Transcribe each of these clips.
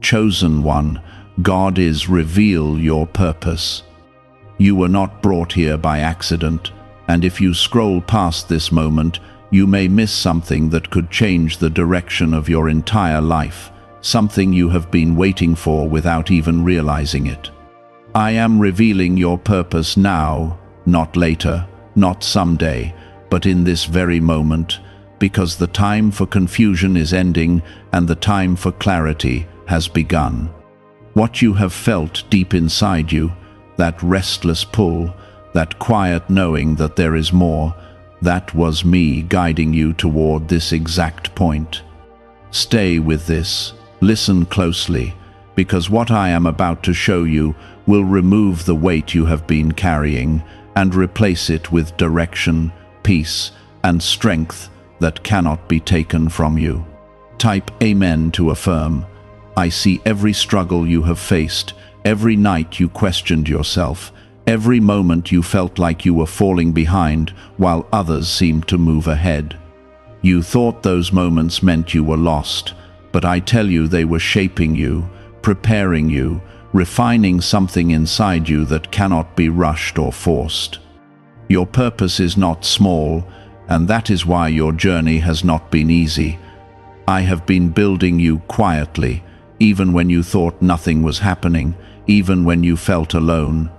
Chosen one, God is reveal your purpose. You were not brought here by accident, and if you scroll past this moment, you may miss something that could change the direction of your entire life, something you have been waiting for without even realizing it. I am revealing your purpose now, not later, not someday, but in this very moment, because the time for confusion is ending and the time for clarity has begun. What you have felt deep inside you, that restless pull, that quiet knowing that there is more, that was me guiding you toward this exact point. Stay with this, listen closely, because what I am about to show you will remove the weight you have been carrying and replace it with direction, peace, and strength that cannot be taken from you. Type Amen to affirm. I see every struggle you have faced, every night you questioned yourself, every moment you felt like you were falling behind while others seemed to move ahead. You thought those moments meant you were lost, but I tell you they were shaping you, preparing you, refining something inside you that cannot be rushed or forced. Your purpose is not small, and that is why your journey has not been easy. I have been building you quietly, even when you thought nothing was happening, even when you felt alone.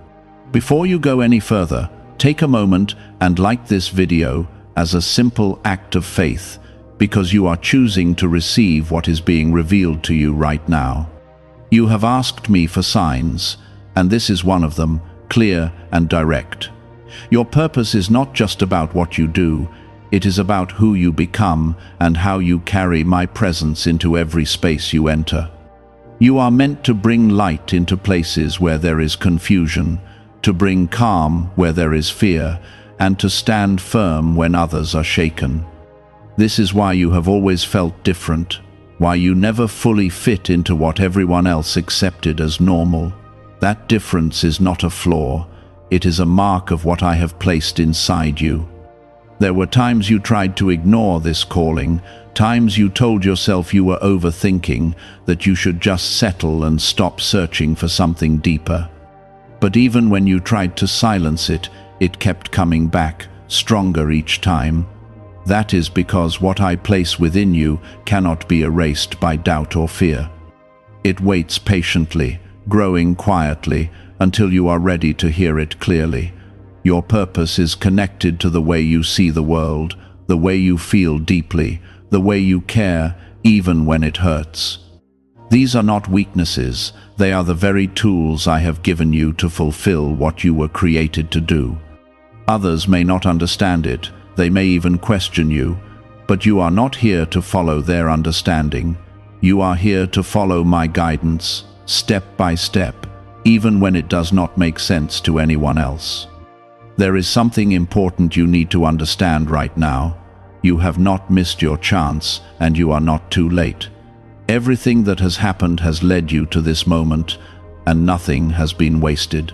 Before you go any further, take a moment and like this video as a simple act of faith, because you are choosing to receive what is being revealed to you right now. You have asked me for signs, and this is one of them, clear and direct. Your purpose is not just about what you do, it is about who you become and how you carry my presence into every space you enter. You are meant to bring light into places where there is confusion, to bring calm where there is fear, and to stand firm when others are shaken. This is why you have always felt different, why you never fully fit into what everyone else accepted as normal. That difference is not a flaw, it is a mark of what I have placed inside you. There were times you tried to ignore this calling, times you told yourself you were overthinking, that you should just settle and stop searching for something deeper. But even when you tried to silence it, it kept coming back, stronger each time. That is because what I place within you cannot be erased by doubt or fear. It waits patiently, growing quietly, until you are ready to hear it clearly. Your purpose is connected to the way you see the world, the way you feel deeply, the way you care, even when it hurts. These are not weaknesses, they are the very tools I have given you to fulfill what you were created to do. Others may not understand it, they may even question you, but you are not here to follow their understanding. You are here to follow my guidance, step by step, even when it does not make sense to anyone else. There is something important you need to understand right now. You have not missed your chance, and you are not too late. Everything that has happened has led you to this moment, and nothing has been wasted.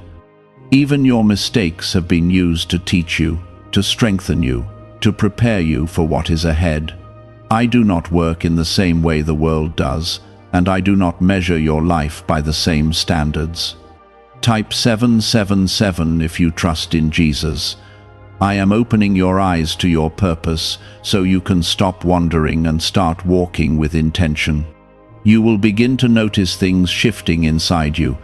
Even your mistakes have been used to teach you, to strengthen you, to prepare you for what is ahead. I do not work in the same way the world does, and I do not measure your life by the same standards. Type 777 if you trust in Jesus. I am opening your eyes to your purpose so you can stop wandering and start walking with intention. You will begin to notice things shifting inside you,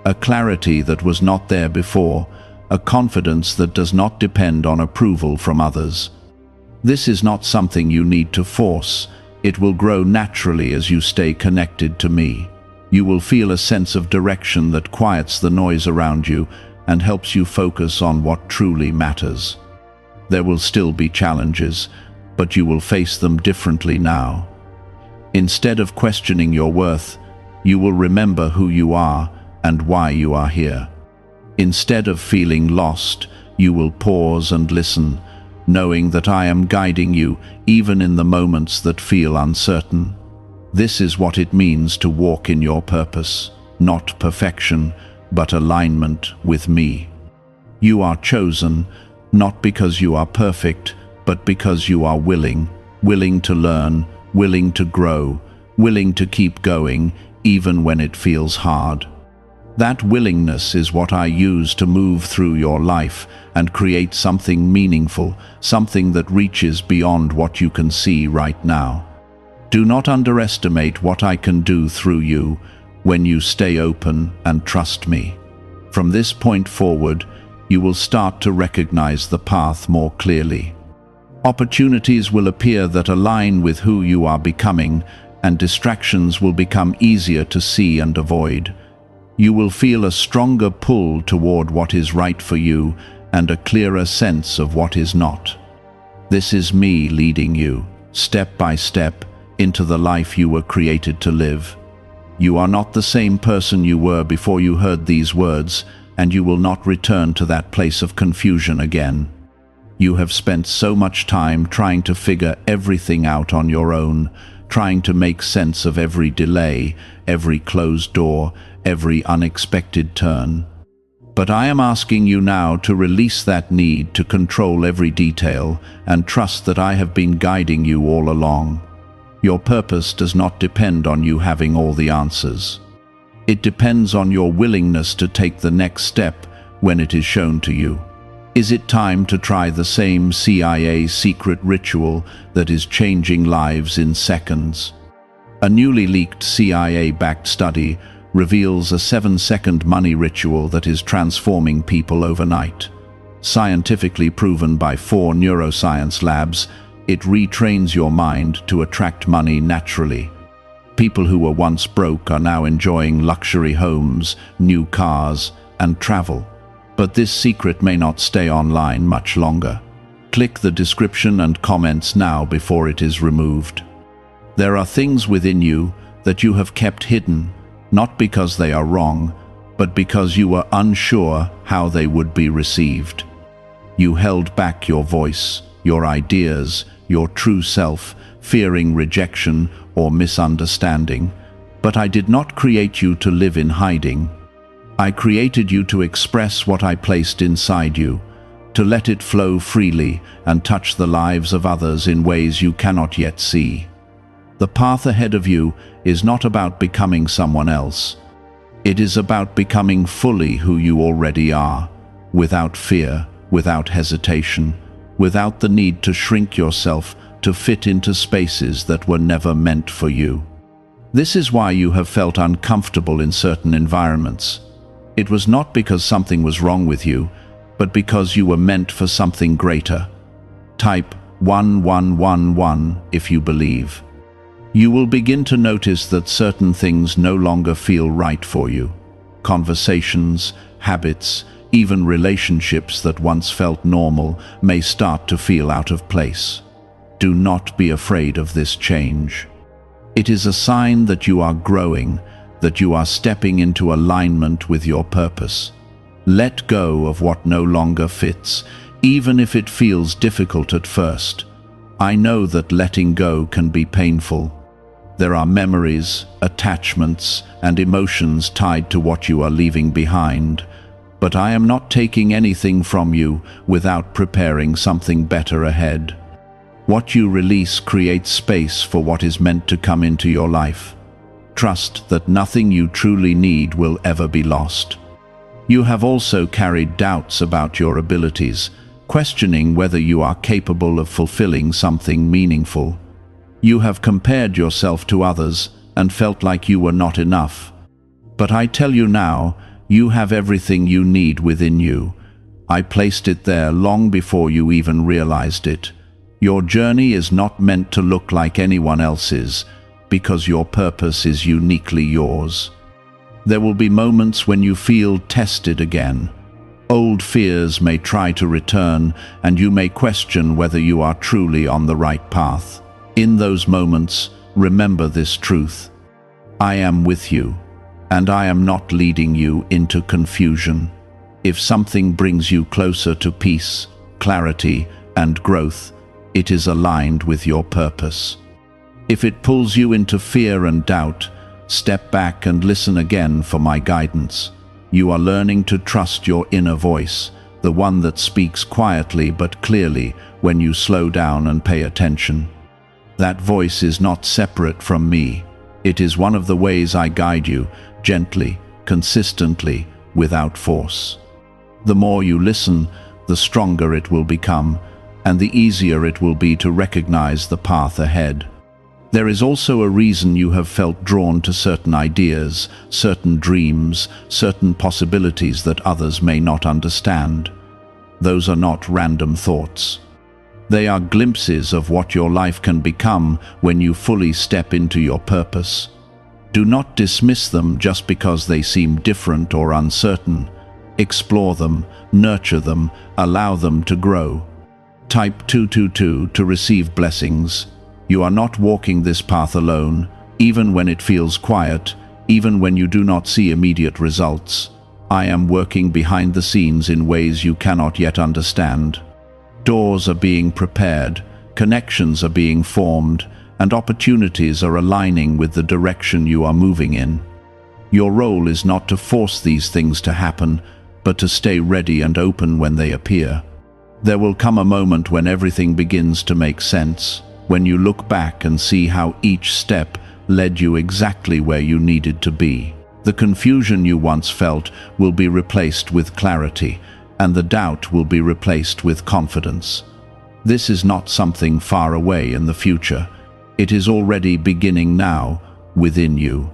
a clarity that was not there before, a confidence that does not depend on approval from others. This is not something you need to force. It will grow naturally as you stay connected to me. You will feel a sense of direction that quiets the noise around you and helps you focus on what truly matters. There will still be challenges, but you will face them differently now. Instead of questioning your worth, you will remember who you are and why you are here. Instead of feeling lost, you will pause and listen, knowing that I am guiding you even in the moments that feel uncertain. This is what it means to walk in your purpose, not perfection, but alignment with me. You are chosen, not because you are perfect, but because you are willing to learn, willing to grow, willing to keep going, even when it feels hard. That willingness is what I use to move through your life and create something meaningful, something that reaches beyond what you can see right now. Do not underestimate what I can do through you when you stay open and trust me. From this point forward, you will start to recognize the path more clearly. Opportunities will appear that align with who you are becoming, and distractions will become easier to see and avoid. You will feel a stronger pull toward what is right for you and a clearer sense of what is not. This is me leading you, step by step, into the life you were created to live. You are not the same person you were before you heard these words, and you will not return to that place of confusion again. You have spent so much time trying to figure everything out on your own, trying to make sense of every delay, every closed door, every unexpected turn. But I am asking you now to release that need to control every detail and trust that I have been guiding you all along. Your purpose does not depend on you having all the answers. It depends on your willingness to take the next step when it is shown to you. Is it time to try the same CIA secret ritual that is changing lives in seconds? A newly leaked CIA-backed study reveals a 7-second money ritual that is transforming people overnight. Scientifically proven by 4 neuroscience labs, it retrains your mind to attract money naturally. People who were once broke are now enjoying luxury homes, new cars, and travel. But this secret may not stay online much longer. Click the description and comments now before it is removed. There are things within you that you have kept hidden, not because they are wrong, but because you were unsure how they would be received. You held back your voice, your ideas, your true self, fearing rejection or misunderstanding. But I did not create you to live in hiding. I created you to express what I placed inside you, to let it flow freely and touch the lives of others in ways you cannot yet see. The path ahead of you is not about becoming someone else. It is about becoming fully who you already are, without fear, without hesitation, without the need to shrink yourself to fit into spaces that were never meant for you. This is why you have felt uncomfortable in certain environments. It was not because something was wrong with you, but because you were meant for something greater. Type 1111 if you believe. You will begin to notice that certain things no longer feel right for you. Conversations, habits, even relationships that once felt normal may start to feel out of place. Do not be afraid of this change. It is a sign that you are growing, that you are stepping into alignment with your purpose. Let go of what no longer fits, even if it feels difficult at first. I know that letting go can be painful. There are memories, attachments, and emotions tied to what you are leaving behind. But I am not taking anything from you without preparing something better ahead. What you release creates space for what is meant to come into your life. Trust that nothing you truly need will ever be lost. You have also carried doubts about your abilities, questioning whether you are capable of fulfilling something meaningful. You have compared yourself to others and felt like you were not enough. But I tell you now, you have everything you need within you. I placed it there long before you even realized it. Your journey is not meant to look like anyone else's, because your purpose is uniquely yours. There will be moments when you feel tested again. Old fears may try to return, and you may question whether you are truly on the right path. In those moments, remember this truth. I am with you, and I am not leading you into confusion. If something brings you closer to peace, clarity, and growth, it is aligned with your purpose. If it pulls you into fear and doubt, step back and listen again for my guidance. You are learning to trust your inner voice, the one that speaks quietly but clearly when you slow down and pay attention. That voice is not separate from me. It is one of the ways I guide you, gently, consistently, without force. The more you listen, the stronger it will become, and the easier it will be to recognize the path ahead. There is also a reason you have felt drawn to certain ideas, certain dreams, certain possibilities that others may not understand. Those are not random thoughts. They are glimpses of what your life can become when you fully step into your purpose. Do not dismiss them just because they seem different or uncertain. Explore them, nurture them, allow them to grow. Type 222 to receive blessings. You are not walking this path alone, even when it feels quiet, even when you do not see immediate results. I am working behind the scenes in ways you cannot yet understand. Doors are being prepared, connections are being formed, and opportunities are aligning with the direction you are moving in. Your role is not to force these things to happen, but to stay ready and open when they appear. There will come a moment when everything begins to make sense, when you look back and see how each step led you exactly where you needed to be. The confusion you once felt will be replaced with clarity, and the doubt will be replaced with confidence. This is not something far away in the future. It is already beginning now, within you.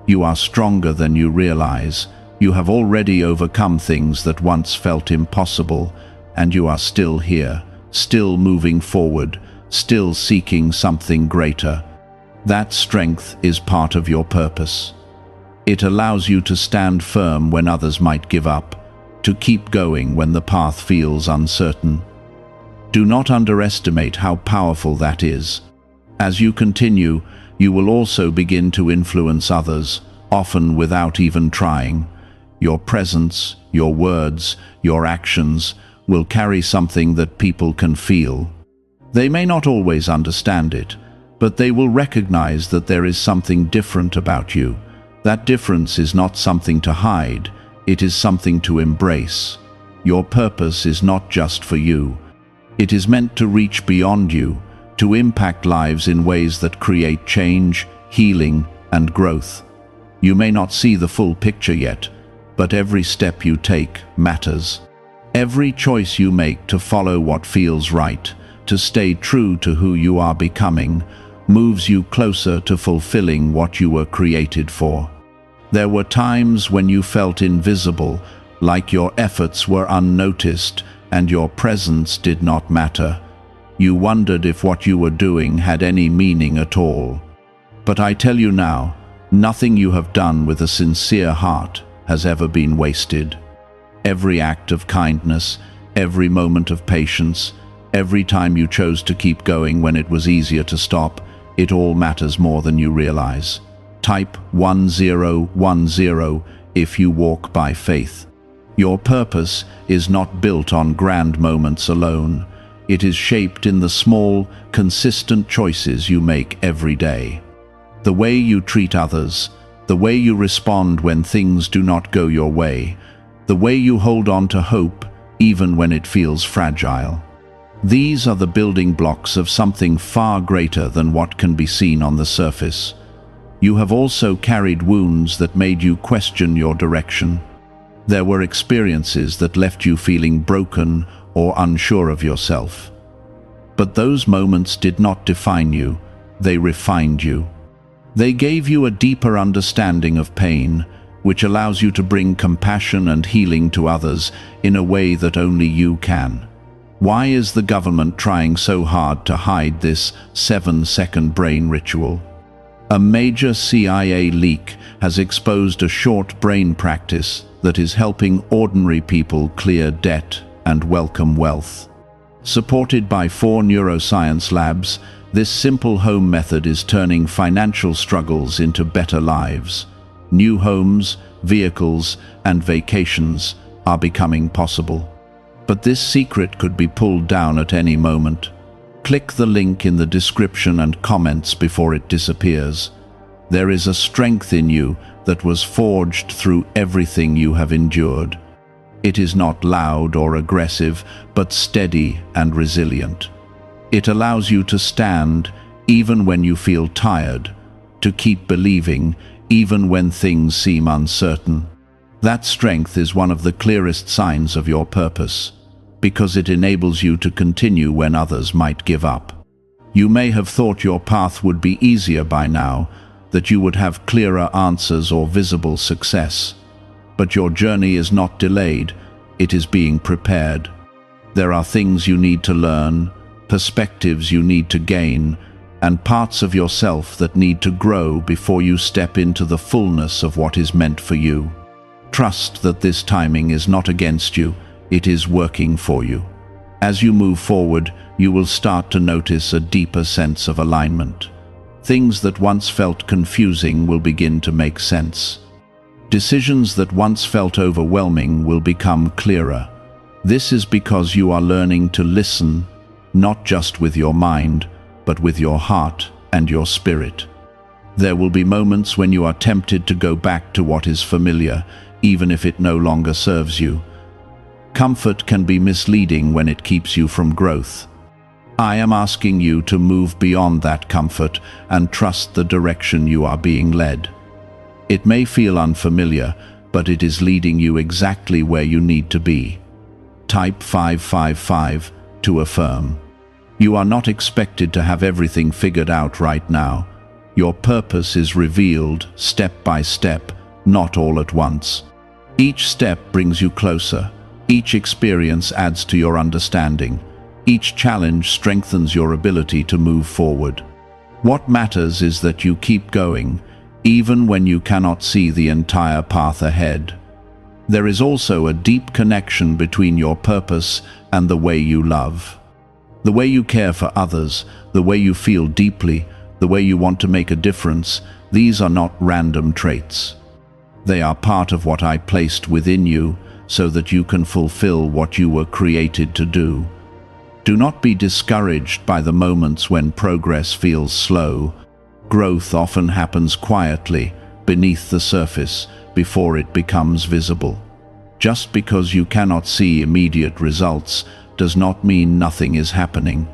You are stronger than you realize. You have already overcome things that once felt impossible, and you are still here, still moving forward, still seeking something greater. That strength is part of your purpose. It allows you to stand firm when others might give up, to keep going when the path feels uncertain. Do not underestimate how powerful that is. As you continue, you will also begin to influence others, often without even trying. Your presence, your words, your actions will carry something that people can feel. They may not always understand it, but they will recognize that there is something different about you. That difference is not something to hide, it is something to embrace. Your purpose is not just for you. It is meant to reach beyond you, to impact lives in ways that create change, healing, and growth. You may not see the full picture yet, but every step you take matters. Every choice you make to follow what feels right, to stay true to who you are becoming, moves you closer to fulfilling what you were created for. There were times when you felt invisible, like your efforts were unnoticed and your presence did not matter. You wondered if what you were doing had any meaning at all. But I tell you now, nothing you have done with a sincere heart has ever been wasted. Every act of kindness, every moment of patience, every time you chose to keep going when it was easier to stop, it all matters more than you realize. Type 1010 if you walk by faith. Your purpose is not built on grand moments alone. It is shaped in the small, consistent choices you make every day. The way you treat others, the way you respond when things do not go your way, the way you hold on to hope even when it feels fragile. These are the building blocks of something far greater than what can be seen on the surface. You have also carried wounds that made you question your direction. There were experiences that left you feeling broken or unsure of yourself. But those moments did not define you, they refined you. They gave you a deeper understanding of pain, which allows you to bring compassion and healing to others in a way that only you can. Why is the government trying so hard to hide this 7-second brain ritual? A major CIA leak has exposed a short brain practice that is helping ordinary people clear debt and welcome wealth. Supported by 4 neuroscience labs, this simple home method is turning financial struggles into better lives. New homes, vehicles, and vacations are becoming possible. But this secret could be pulled down at any moment. Click the link in the description and comments before it disappears. There is a strength in you that was forged through everything you have endured. It is not loud or aggressive, but steady and resilient. It allows you to stand even when you feel tired, to keep believing, even when things seem uncertain. That strength is one of the clearest signs of your purpose, because it enables you to continue when others might give up. You may have thought your path would be easier by now, that you would have clearer answers or visible success. But your journey is not delayed, it is being prepared. There are things you need to learn, perspectives you need to gain, and parts of yourself that need to grow before you step into the fullness of what is meant for you. Trust that this timing is not against you, it is working for you. As you move forward, you will start to notice a deeper sense of alignment. Things that once felt confusing will begin to make sense. Decisions that once felt overwhelming will become clearer. This is because you are learning to listen, not just with your mind, but with your heart and your spirit. There will be moments when you are tempted to go back to what is familiar, even if it no longer serves you. Comfort can be misleading when it keeps you from growth. I am asking you to move beyond that comfort and trust the direction you are being led. It may feel unfamiliar, but it is leading you exactly where you need to be. Type 555 to affirm. You are not expected to have everything figured out right now. Your purpose is revealed step by step, not all at once. Each step brings you closer. Each experience adds to your understanding. Each challenge strengthens your ability to move forward. What matters is that you keep going, even when you cannot see the entire path ahead. There is also a deep connection between your purpose and the way you love. The way you care for others, the way you feel deeply, the way you want to make a difference, these are not random traits. They are part of what I placed within you so that you can fulfill what you were created to do. Do not be discouraged by the moments when progress feels slow. Growth often happens quietly, beneath the surface, before it becomes visible. Just because you cannot see immediate results does not mean nothing is happening.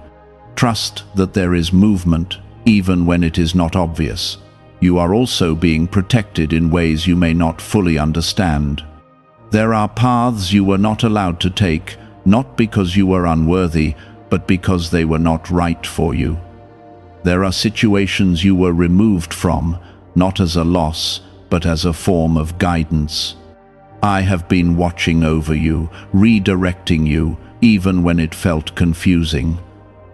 Trust that there is movement, even when it is not obvious. You are also being protected in ways you may not fully understand. There are paths you were not allowed to take, not because you were unworthy, but because they were not right for you. There are situations you were removed from, not as a loss, but as a form of guidance. I have been watching over you, redirecting you, even when it felt confusing.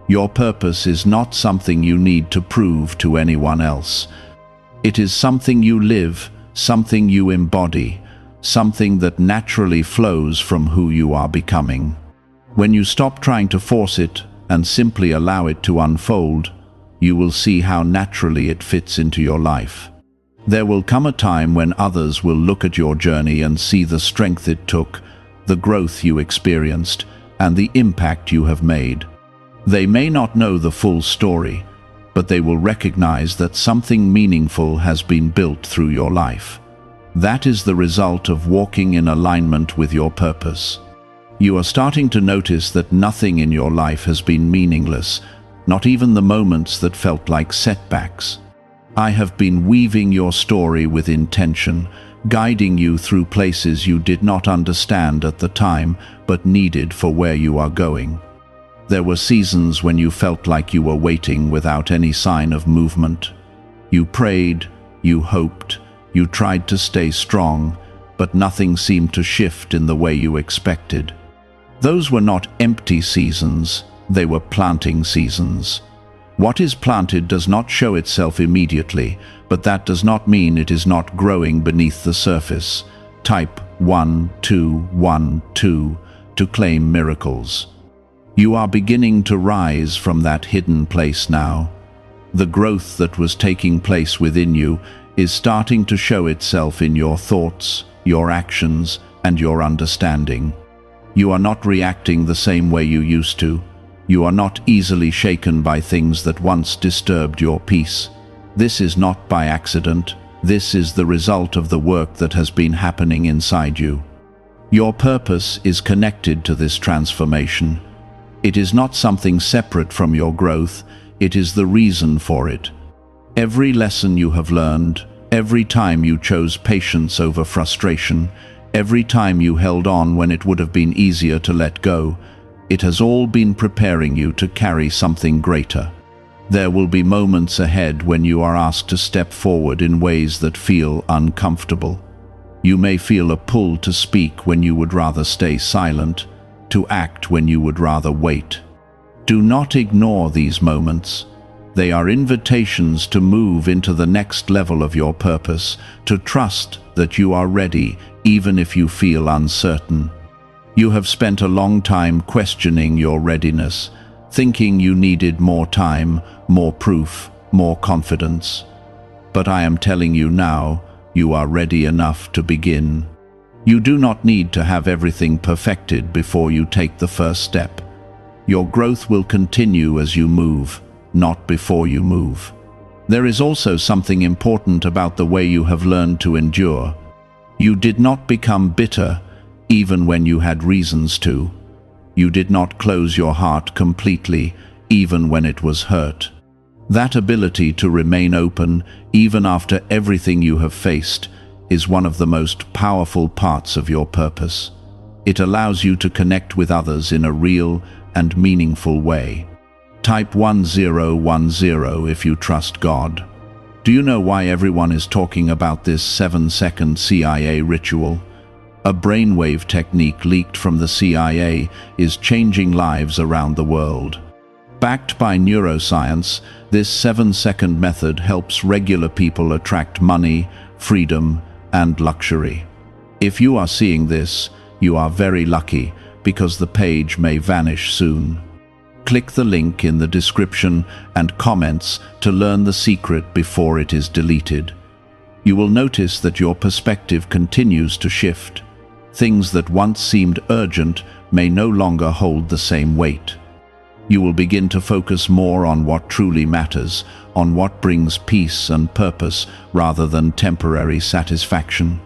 Your purpose is not something you need to prove to anyone else. It is something you live, something you embody, something that naturally flows from who you are becoming. When you stop trying to force it and simply allow it to unfold, you will see how naturally it fits into your life. There will come a time when others will look at your journey and see the strength it took, the growth you experienced, and the impact you have made. They may not know the full story, but they will recognize that something meaningful has been built through your life. That is the result of walking in alignment with your purpose. You are starting to notice that nothing in your life has been meaningless, not even the moments that felt like setbacks. I have been weaving your story with intention, guiding you through places you did not understand at the time, but needed for where you are going. There were seasons when you felt like you were waiting without any sign of movement. You prayed, you hoped, you tried to stay strong, but nothing seemed to shift in the way you expected. Those were not empty seasons, they were planting seasons. What is planted does not show itself immediately, but that does not mean it is not growing beneath the surface. Type 1212 to claim miracles. You are beginning to rise from that hidden place now. The growth that was taking place within you is starting to show itself in your thoughts, your actions, and your understanding. You are not reacting the same way you used to. You are not easily shaken by things that once disturbed your peace. This is not by accident. This is the result of the work that has been happening inside you. Your purpose is connected to this transformation. It is not something separate from your growth, it is the reason for it. Every lesson you have learned, every time you chose patience over frustration, every time you held on when it would have been easier to let go, it has all been preparing you to carry something greater. There will be moments ahead when you are asked to step forward in ways that feel uncomfortable. You may feel a pull to speak when you would rather stay silent, to act when you would rather wait. Do not ignore these moments. They are invitations to move into the next level of your purpose, to trust that you are ready even if you feel uncertain. You have spent a long time questioning your readiness, thinking you needed more time, more proof, more confidence. But I am telling you now, you are ready enough to begin. You do not need to have everything perfected before you take the first step. Your growth will continue as you move, not before you move. There is also something important about the way you have learned to endure. You did not become bitter, even when you had reasons to. You did not close your heart completely, even when it was hurt. That ability to remain open, even after everything you have faced, is one of the most powerful parts of your purpose. It allows you to connect with others in a real and meaningful way. Type 1010 if you trust God. Do you know why everyone is talking about this 7-second CIA ritual? A brainwave technique leaked from the CIA is changing lives around the world. Backed by neuroscience, this 7-second method helps regular people attract money, freedom, and luxury. If you are seeing this, you are very lucky, because the page may vanish soon. Click the link in the description and comments to learn the secret before it is deleted. You will notice that your perspective continues to shift. Things that once seemed urgent may no longer hold the same weight. You will begin to focus more on what truly matters, on what brings peace and purpose rather than temporary satisfaction.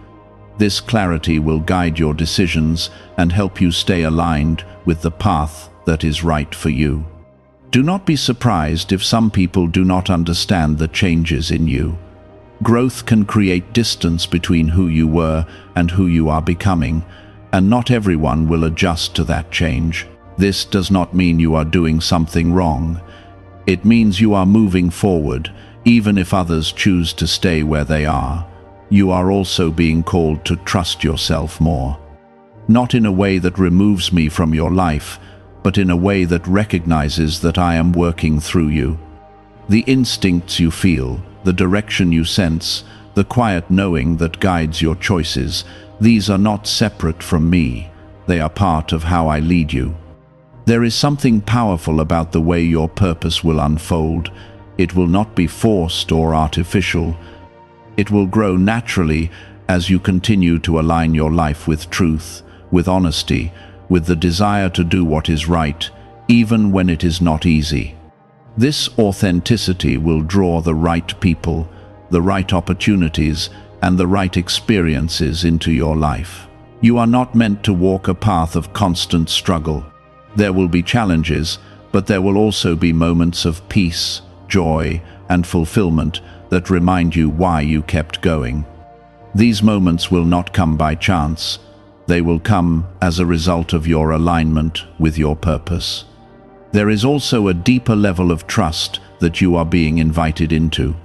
This clarity will guide your decisions and help you stay aligned with the path that is right for you. Do not be surprised if some people do not understand the changes in you. Growth can create distance between who you were and who you are becoming, and not everyone will adjust to that change. This does not mean you are doing something wrong. It means you are moving forward, even if others choose to stay where they are. You are also being called to trust yourself more. Not in a way that removes me from your life, but in a way that recognizes that I am working through you. The instincts you feel, the direction you sense, the quiet knowing that guides your choices, these are not separate from me. They are part of how I lead you. There is something powerful about the way your purpose will unfold. It will not be forced or artificial. It will grow naturally as you continue to align your life with truth, with honesty, with the desire to do what is right, even when it is not easy. This authenticity will draw the right people, the right opportunities, and the right experiences into your life. You are not meant to walk a path of constant struggle. There will be challenges, but there will also be moments of peace, joy, and fulfillment that remind you why you kept going. These moments will not come by chance. They will come as a result of your alignment with your purpose. There is also a deeper level of trust that you are being invited into.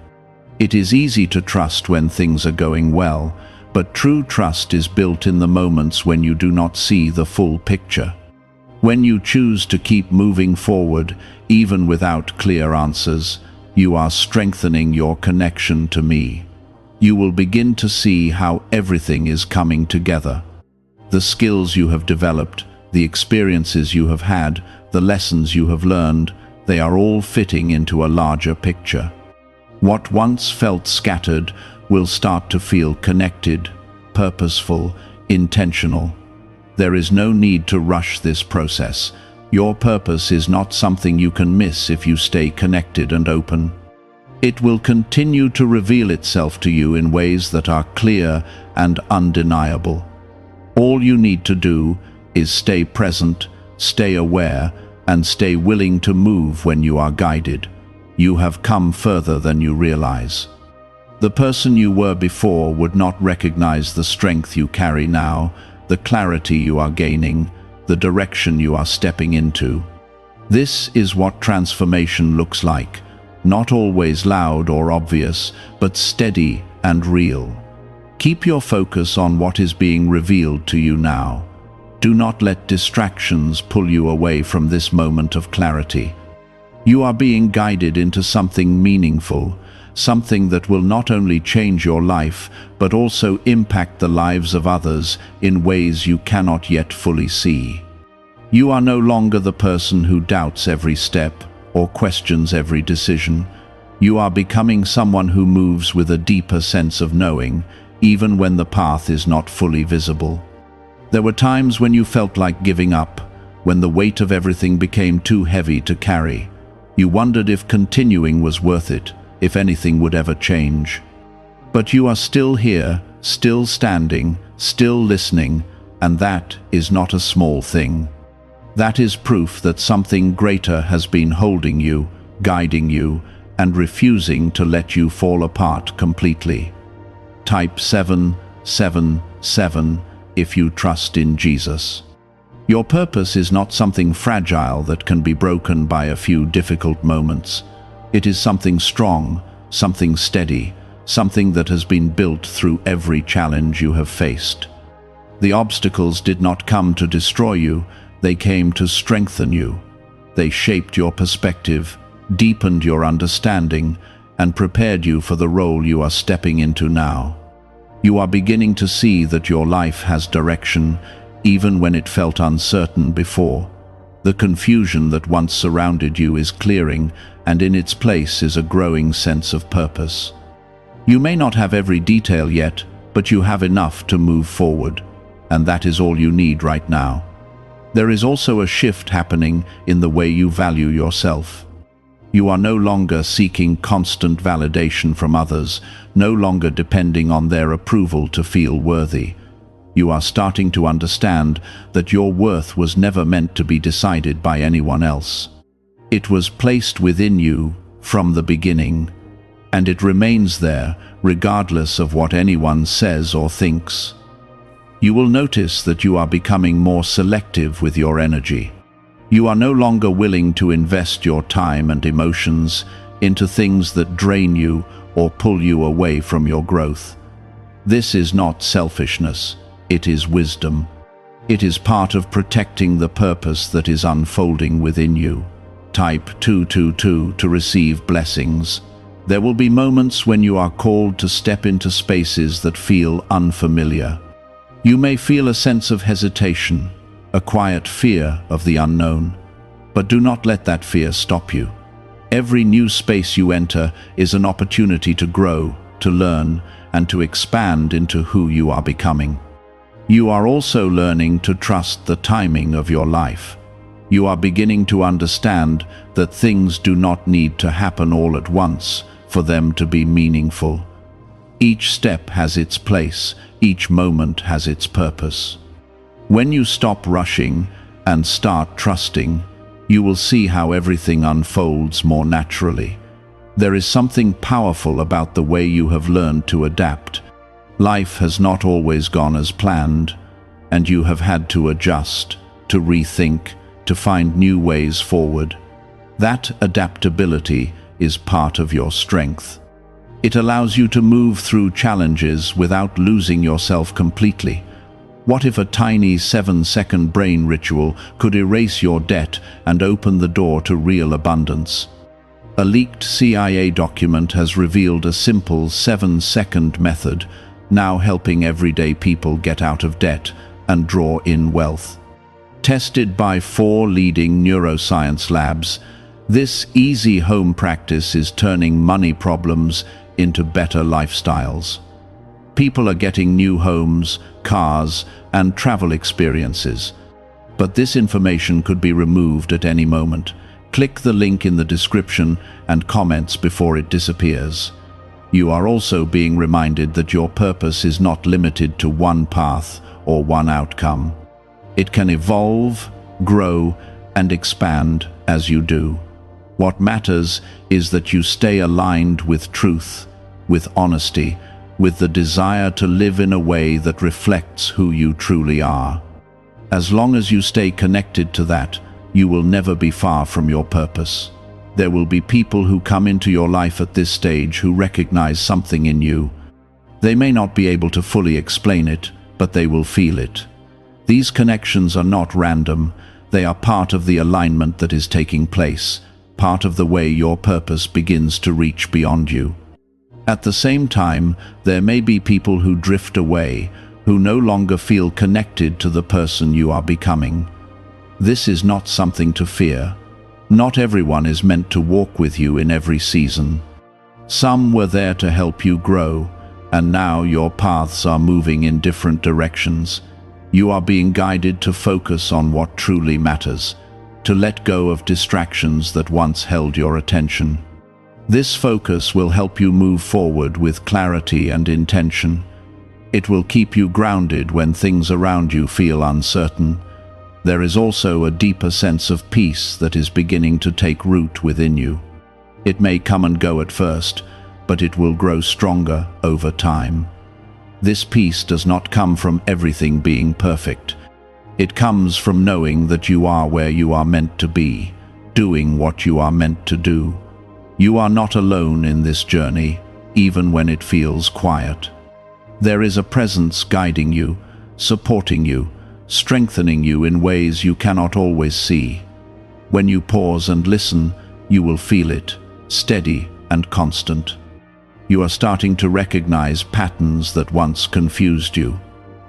It is easy to trust when things are going well, but true trust is built in the moments when you do not see the full picture. When you choose to keep moving forward, even without clear answers, you are strengthening your connection to me. You will begin to see how everything is coming together. The skills you have developed, the experiences you have had, the lessons you have learned, they are all fitting into a larger picture. What once felt scattered will start to feel connected, purposeful, intentional. There is no need to rush this process. Your purpose is not something you can miss if you stay connected and open. It will continue to reveal itself to you in ways that are clear and undeniable. All you need to do is stay present, stay aware, and stay willing to move when you are guided. You have come further than you realize. The person you were before would not recognize the strength you carry now, the clarity you are gaining, the direction you are stepping into. This is what transformation looks like, not always loud or obvious, but steady and real. Keep your focus on what is being revealed to you now. Do not let distractions pull you away from this moment of clarity. You are being guided into something meaningful, something that will not only change your life, but also impact the lives of others in ways you cannot yet fully see. You are no longer the person who doubts every step or questions every decision. You are becoming someone who moves with a deeper sense of knowing, even when the path is not fully visible. There were times when you felt like giving up, when the weight of everything became too heavy to carry. You wondered if continuing was worth it, if anything would ever change. But you are still here, still standing, still listening, and that is not a small thing. That is proof that something greater has been holding you, guiding you, and refusing to let you fall apart completely. Type 777 if you trust in Jesus. Your purpose is not something fragile that can be broken by a few difficult moments. It is something strong, something steady, something that has been built through every challenge you have faced. The obstacles did not come to destroy you, they came to strengthen you. They shaped your perspective, deepened your understanding, and prepared you for the role you are stepping into now. You are beginning to see that your life has direction, even when it felt uncertain before. The confusion that once surrounded you is clearing, and in its place is a growing sense of purpose. You may not have every detail yet, but you have enough to move forward, and that is all you need right now. There is also a shift happening in the way you value yourself. You are no longer seeking constant validation from others, no longer depending on their approval to feel worthy. You are starting to understand that your worth was never meant to be decided by anyone else. It was placed within you from the beginning, and it remains there regardless of what anyone says or thinks. You will notice that you are becoming more selective with your energy. You are no longer willing to invest your time and emotions into things that drain you or pull you away from your growth. This is not selfishness, it is wisdom. It is part of protecting the purpose that is unfolding within you. Type 222 to receive blessings. There will be moments when you are called to step into spaces that feel unfamiliar. You may feel a sense of hesitation, a quiet fear of the unknown, but do not let that fear stop you. Every new space you enter is an opportunity to grow, to learn, and to expand into who you are becoming. You are also learning to trust the timing of your life. You are beginning to understand that things do not need to happen all at once for them to be meaningful. Each step has its place, each moment has its purpose. When you stop rushing and start trusting, you will see how everything unfolds more naturally. There is something powerful about the way you have learned to adapt. Life has not always gone as planned, and you have had to adjust, to rethink, to find new ways forward. That adaptability is part of your strength. It allows you to move through challenges without losing yourself completely. What if a tiny 7-second brain ritual could erase your debt and open the door to real abundance? A leaked CIA document has revealed a simple 7-second method, now helping everyday people get out of debt and draw in wealth. Tested by 4 leading neuroscience labs, this easy home practice is turning money problems into better lifestyles. People are getting new homes, cars, and travel experiences. But this information could be removed at any moment. Click the link in the description and comments before it disappears. You are also being reminded that your purpose is not limited to one path or one outcome. It can evolve, grow, and expand as you do. What matters is that you stay aligned with truth, with honesty, with the desire to live in a way that reflects who you truly are. As long as you stay connected to that, you will never be far from your purpose. There will be people who come into your life at this stage who recognize something in you. They may not be able to fully explain it, but they will feel it. These connections are not random. They are part of the alignment that is taking place, part of the way your purpose begins to reach beyond you. At the same time, there may be people who drift away, who no longer feel connected to the person you are becoming. This is not something to fear. Not everyone is meant to walk with you in every season. Some were there to help you grow, and now your paths are moving in different directions. You are being guided to focus on what truly matters, to let go of distractions that once held your attention. This focus will help you move forward with clarity and intention. It will keep you grounded when things around you feel uncertain. There is also a deeper sense of peace that is beginning to take root within you. It may come and go at first, but it will grow stronger over time. This peace does not come from everything being perfect. It comes from knowing that you are where you are meant to be, doing what you are meant to do. You are not alone in this journey, even when it feels quiet. There is a presence guiding you, supporting you, strengthening you in ways you cannot always see. When you pause and listen, you will feel it, steady and constant. You are starting to recognize patterns that once confused you.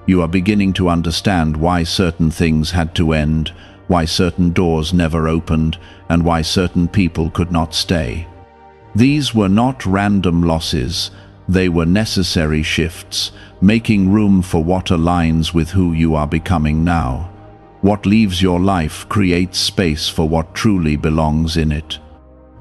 You are beginning to understand why certain things had to end, why certain doors never opened, and why certain people could not stay. These were not random losses. They were necessary shifts, making room for what aligns with who you are becoming now. What leaves your life creates space for what truly belongs in it.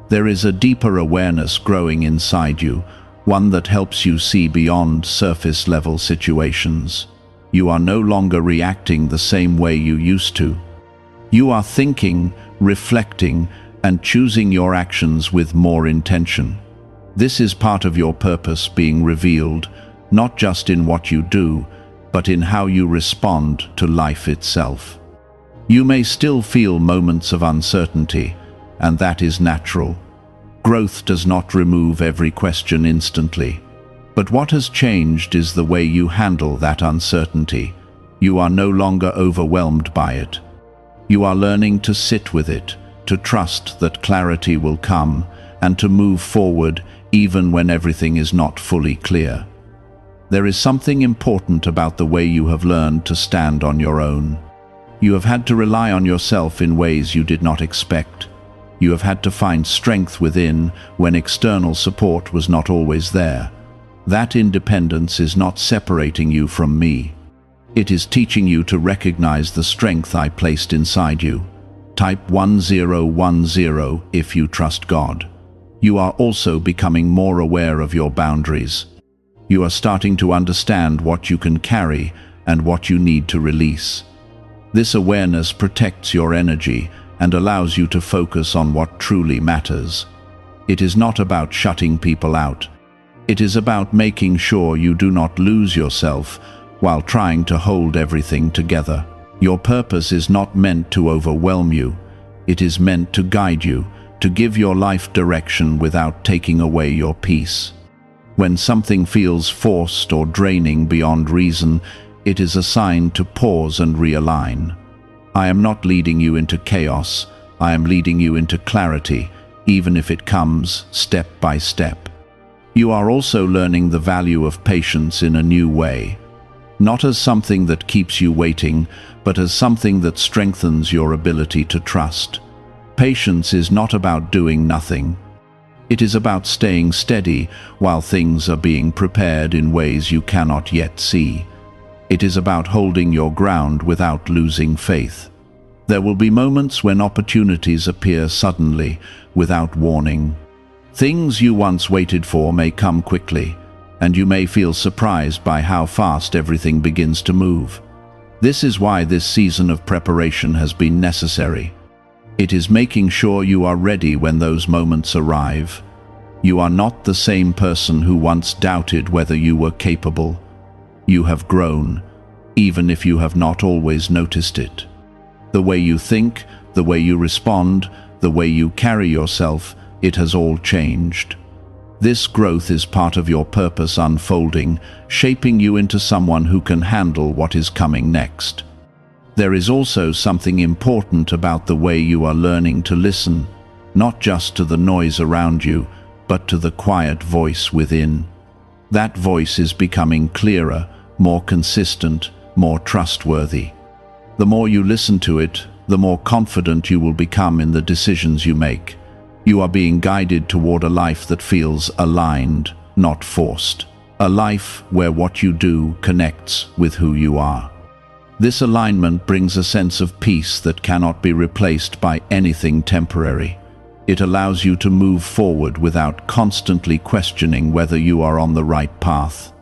There is a deeper awareness growing inside you, one that helps you see beyond surface-level situations. You are no longer reacting the same way you used to. You are thinking, reflecting, and choosing your actions with more intention. This is part of your purpose being revealed, not just in what you do, but in how you respond to life itself. You may still feel moments of uncertainty, and that is natural. Growth does not remove every question instantly. But what has changed is the way you handle that uncertainty. You are no longer overwhelmed by it. You are learning to sit with it, to trust that clarity will come, and to move forward even when everything is not fully clear. There is something important about the way you have learned to stand on your own. You have had to rely on yourself in ways you did not expect. You have had to find strength within when external support was not always there. That independence is not separating you from me. It is teaching you to recognize the strength I placed inside you. Type 1010 if you trust God. You are also becoming more aware of your boundaries. You are starting to understand what you can carry and what you need to release. This awareness protects your energy and allows you to focus on what truly matters. It is not about shutting people out. It is about making sure you do not lose yourself while trying to hold everything together. Your purpose is not meant to overwhelm you. It is meant to guide you, to give your life direction without taking away your peace. When something feels forced or draining beyond reason, it is a sign to pause and realign. I am not leading you into chaos. I am leading you into clarity, even if it comes step by step. You are also learning the value of patience in a new way. Not as something that keeps you waiting, but as something that strengthens your ability to trust. Patience is not about doing nothing. It is about staying steady while things are being prepared in ways you cannot yet see. It is about holding your ground without losing faith. There will be moments when opportunities appear suddenly, without warning. Things you once waited for may come quickly, and you may feel surprised by how fast everything begins to move. This is why this season of preparation has been necessary. It is making sure you are ready when those moments arrive. You are not the same person who once doubted whether you were capable. You have grown, even if you have not always noticed it. The way you think, the way you respond, the way you carry yourself, it has all changed. This growth is part of your purpose unfolding, shaping you into someone who can handle what is coming next. There is also something important about the way you are learning to listen, not just to the noise around you, but to the quiet voice within. That voice is becoming clearer, more consistent, more trustworthy. The more you listen to it, the more confident you will become in the decisions you make. You are being guided toward a life that feels aligned, not forced. A life where what you do connects with who you are. This alignment brings a sense of peace that cannot be replaced by anything temporary. It allows you to move forward without constantly questioning whether you are on the right path.